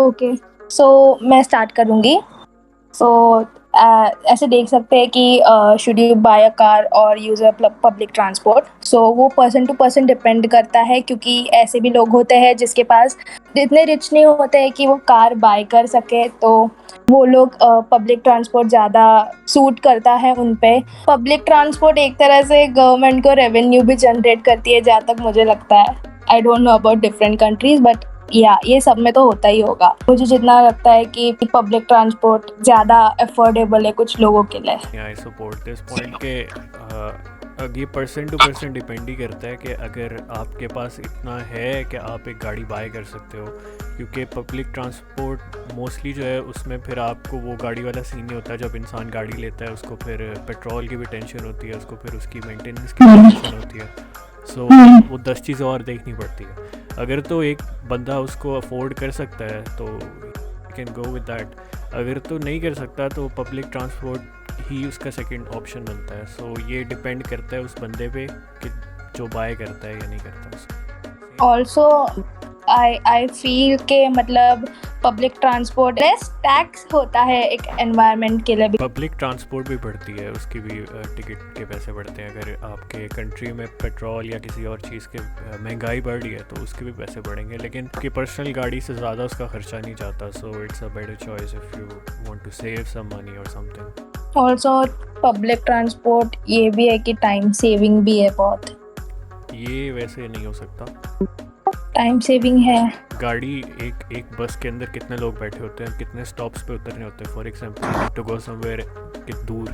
Okay, सो मैं start करूँगी। सो ऐसे देख सकते हैं कि should you buy a car और use a public transport. So वो पर्सन टू पर्सन डिपेंड करता है, क्योंकि ऐसे भी लोग होते हैं जिसके पास इतने रिच नहीं होते हैं कि वो कार बाय कर सके, तो वो लोग पब्लिक ट्रांसपोर्ट ज़्यादा सूट करता है उन पे। पब्लिक ट्रांसपोर्ट एक तरह से गवर्नमेंट को रेवेन्यू भी जनरेट करती है, जहाँ तक मुझे लगता है। I don't know about different countries, but या ये सब में तो होता ही होगा। मुझे जितना लगता है कि पब्लिक ट्रांसपोर्ट ज़्यादा अफोर्डेबल है कुछ लोगों के लिए। आई सपोर्ट दिस पॉइंट के ये पर्सन टू पर्सन डिपेंड ही करता है कि अगर आपके पास इतना है कि आप एक गाड़ी बाय कर सकते हो, क्योंकि पब्लिक ट्रांसपोर्ट मोस्टली जो है उसमें फिर आपको वो गाड़ी वाला सीन नहीं होता। जब इंसान गाड़ी लेता है उसको फिर पेट्रोल की भी टेंशन होती है, उसको फिर उसकी मेंटेनेंस की भी टेंशन होती है। सो वो 10 चीज़ें और देखनी पड़ती है। अगर तो एक बंदा उसको अफोर्ड कर सकता है तो कैन गो विद दैट। अगर तो नहीं कर सकता तो पब्लिक ट्रांसपोर्ट ही उसका सेकंड ऑप्शन बनता है। सो ये डिपेंड करता है उस बंदे पे कि जो बाय करता है या नहीं करता उसको। ऑल्सो आई फील के मतलब पब्लिक ट्रांसपोर्ट लेस टैक्स होता है एक एनवायरनमेंट के लिए भी। पब्लिक ट्रांसपोर्ट भी बढ़ती है, उसकी भी टिकट के पैसे बढ़ते हैं। अगर आपके कंट्री में पेट्रोल या किसी और चीज़ की महंगाई बढ़ रही है तो उसके भी पैसे बढ़ेंगे, लेकिन कि पर्सनल गाड़ी से ज़्यादा उसका खर्चा नहीं जाता। So it's a better choice if you want to save some money और समथिंग। ऑल्सो पब्लिक ट्रांसपोर्ट ये भी है कि टाइम सेविंग भी है बहुत। ये वैसे नहीं हो सकता। टाइम सेविंग है। गाड़ी एक बस के अंदर कितने लोग बैठे होते हैं, कितने स्टॉप्स पे उतरने होते हैं। For example to go somewhere दूर,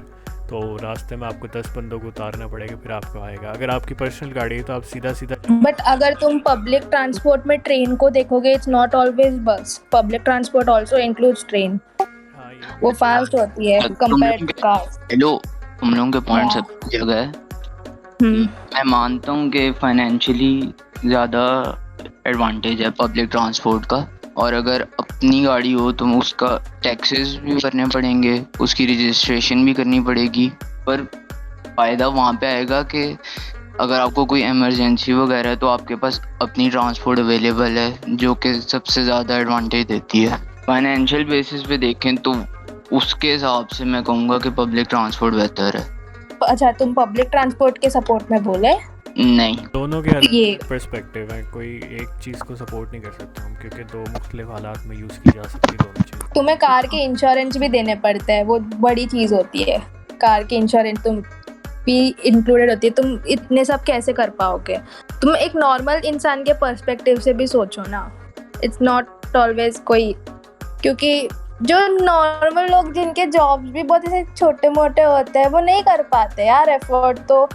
तो रास्ते में आपको 10 बंदों को उतारना पड़ेगा, फिर आपको आएगा। अगर आपकी पर्सनल गाड़ी है तो आप सीधा बट अगर तुम पब्लिक ट्रांसपोर्ट में ट्रेन को देखोगे, इट्स नॉट ऑलवेज बस। Public transport also includes train. वो फास्ट होती है कंपेयर टू कार्स। हेलो, तुम लोगों के पॉइंट सब जगह है। मैं मानता हूँ कि फाइनेंशियली ज़्यादा एडवांटेज है पब्लिक ट्रांसपोर्ट का, और अगर अपनी गाड़ी हो तो उसका टैक्सेस भी करने पड़ेंगे, उसकी रजिस्ट्रेशन भी करनी पड़ेगी। पर फ़ायदा वहाँ पे आएगा कि अगर आपको कोई इमरजेंसी वगैरह है तो आपके पास अपनी ट्रांसपोर्ट अवेलेबल है, जो कि सबसे ज़्यादा एडवांटेज देती है। फाइनेंशियल बेसिस पे देखें तो उसके हिसाब से मैं कहूँगा कि पब्लिक ट्रांसपोर्ट बेहतर है। अच्छा, तुम पब्लिक ट्रांसपोर्ट के सपोर्ट में बोले? नहीं, दोनों के अलग पर्सपेक्टिव है, कोई एक चीज़ को सपोर्ट नहीं कर सकता हम, क्योंकि दो मुख्तलिफ हालात में यूज़ की जा सकती है दोनों चीज़। तुम्हें कार के इंश्योरेंस भी देने पड़ते हैं, वो बड़ी चीज़ होती है। कार के इंश्योरेंस तुम भी इंक्लूडेड होती है। तुम इतने सब कैसे कर पाओगे? तुम एक नॉर्मल इंसान के पर्सपेक्टिव से भी सोचो ना। इट्स नॉट ऑलवेज कोई, क्योंकि जो नॉर्मल लोग जिनके जॉब्स भी बहुत ऐसे छोटे मोटे होते हैं वो नहीं कर पाते यार एफर्ट। तो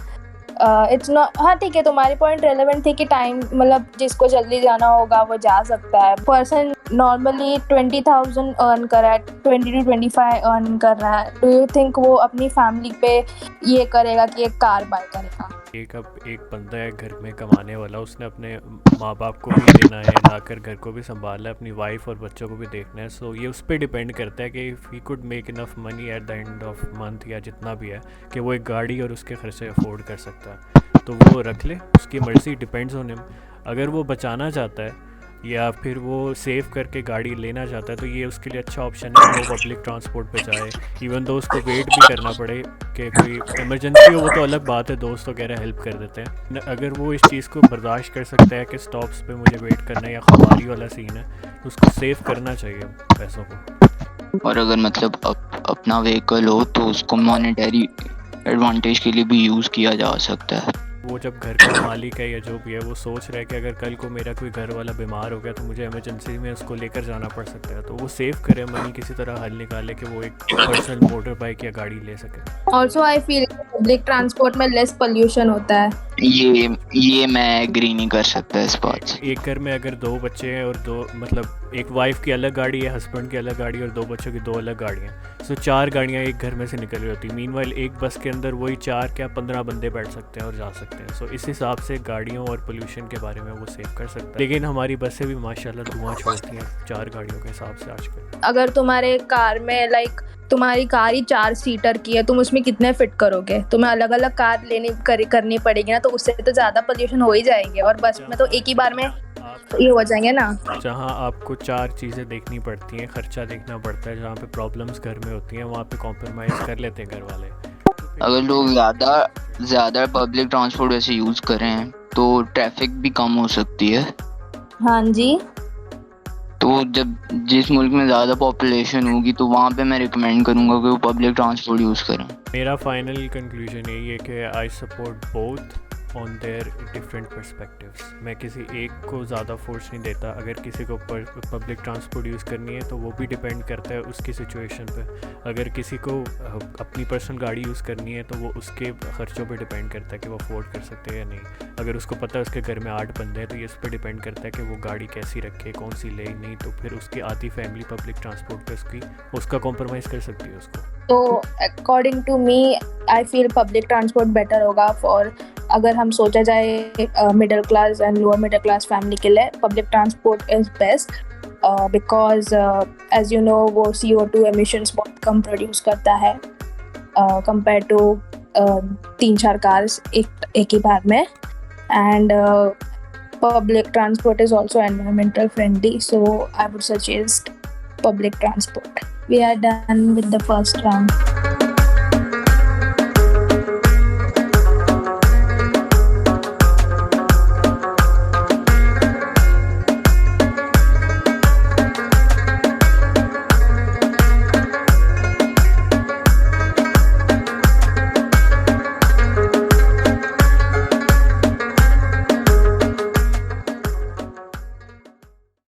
इट्स नॉट, हाँ ठीक है, तुम्हारी पॉइंट रेलेवेंट थी कि टाइम मतलब जिसको जल्दी जाना होगा वो जा सकता है। पर्सन नॉर्मली 20,000 अर्न कर रहा है, 20 to 25 अर्न कर रहा है, डू यू थिंक वो अपनी फैमिली पे ये करेगा कि एक कार बाय करेगा? एक बंदा है घर में कमाने वाला, उसने अपने माँ बाप को भी देना है, लाकर घर को भी संभालना है, अपनी वाइफ और बच्चों को भी देखना है। सो ये उस पर डिपेंड करता है कि if he could make enough money at the end of month या जितना भी है कि वो एक गाड़ी और उसके खर्चे अफोर्ड कर सकता है, तो वो रख ले, उसकी मर्जी, डिपेंड्स ऑन हिम। अगर वो बचाना चाहता है या फिर वो सेव करके गाड़ी लेना चाहता है तो ये उसके लिए अच्छा ऑप्शन है कि वो पब्लिक ट्रांसपोर्ट पे जाए। इवन दो उसको वेट भी करना पड़े कि कोई इमरजेंसी हो, वो तो अलग बात है, दोस्त वगैरह हेल्प कर देते हैं। अगर वो इस चीज़ को बर्दाश्त कर सकता है कि स्टॉप्स पे मुझे वेट करना है या खुमारी वाला सीन है, तो उसको सेव करना चाहिए पैसों को। और अगर मतलब अपना व्हीकल हो तो उसको मॉनेटरी एडवांटेज के लिए भी यूज़ किया जा सकता है। वो जब घर का मालिक है या जो भी है, वो सोच रहा है कि अगर कल को मेरा कोई घर वाला बीमार हो गया तो मुझे इमरजेंसी में उसको लेकर जाना पड़ सकता है, तो वो सेव करे मनी, किसी तरह हल निकाले कि वो एक पर्सनल मोटर बाइक या गाड़ी ले सके। Also I feel public transport में लेस पोल्यूशन होता है। ये मैं एग्री नहीं कर सकता इस बात से। एक घर में अगर 2 बच्चे हैं और दो मतलब एक वाइफ की अलग गाड़ी है, हस्बैंड की अलग गाड़ी और 2 बच्चों की 2 अलग गाड़ियाँ, सो 4 गाड़ियाँ एक घर में से निकल रही होती। मीनवाइल एक बस के अंदर वही 4 क्या 15 बंदे बैठ सकते हैं और जा सकते हैं। सो इस हिसाब से गाड़ियों और पोल्यूशन के बारे में वो सेव कर सकता है। लेकिन हमारी बसें भी माशाल्लाह धुआं छोड़ती हैं 4 गाड़ियों के हिसाब से आजकल। अगर तुम्हारे कार में लाइक तुम्हारी कार ही 4 सीटर की है, तुम उसमें कितने फिट करोगे? तुम्हें अलग अलग कार करनी पड़ेगी ना, तो उससे तो ज़्यादा पोल्यूशन हो ही जाएंगे। और बस में तो एक ही बार में ये हो जाएंगे ना। जहाँ आपको 4 चीज़ें देखनी पड़ती हैं, खर्चा देखना पड़ता है, जहाँ पे प्रॉब्लम्स घर में होती हैं वहाँ पे कॉम्प्रोमाइज़ कर लेते हैं घर वाले। अगर लोग ज़्यादा पब्लिक ट्रांसपोर्ट ऐसे यूज़ करें तो ट्रैफिक भी कम हो सकती है। हाँ जी। तो जब जिस मुल्क में ज़्यादा पॉपुलेशन होगी तो वहाँ पे मैं रिकमेंड करूँगा कि वो पब्लिक ट्रांसपोर्ट यूज़ करें। मेरा फाइनल कंक्लूजन यही है कि I support both on their different perspectives. मैं किसी एक को ज़्यादा फोर्स नहीं देता। अगर किसी को पब्लिक ट्रांसपोर्ट यूज़ करनी है तो वो भी डिपेंड करता है उसकी सिचुएशन पे। अगर किसी को अपनी पर्सनल गाड़ी यूज़ करनी है तो वो उसके ख़र्चों पे डिपेंड करता है कि वो अफोर्ड कर सकते हैं या नहीं। अगर उसको पता है उसके घर में 8 बंदे हैं तो ये उस पर डिपेंड करता है कि वो गाड़ी कैसी रखे, कौन सी ले, नहीं तो फिर उसकी आधी फैमिली पब्लिक ट्रांसपोर्ट पे उसका कॉम्प्रोमाइज़ कर सकती है उसको। तो according to me I feel public transport better होगा फॉर, अगर हम सोचा जाए middle class and lower middle class family के लिए public transport is best, because as you know वो CO2 एमिशंस बहुत कम प्रोड्यूस करता है कंपेयर टू 3-4 कार्स एक ही बार में। And public transport is also environmental friendly, so I would suggest public transport. We are done with the first round.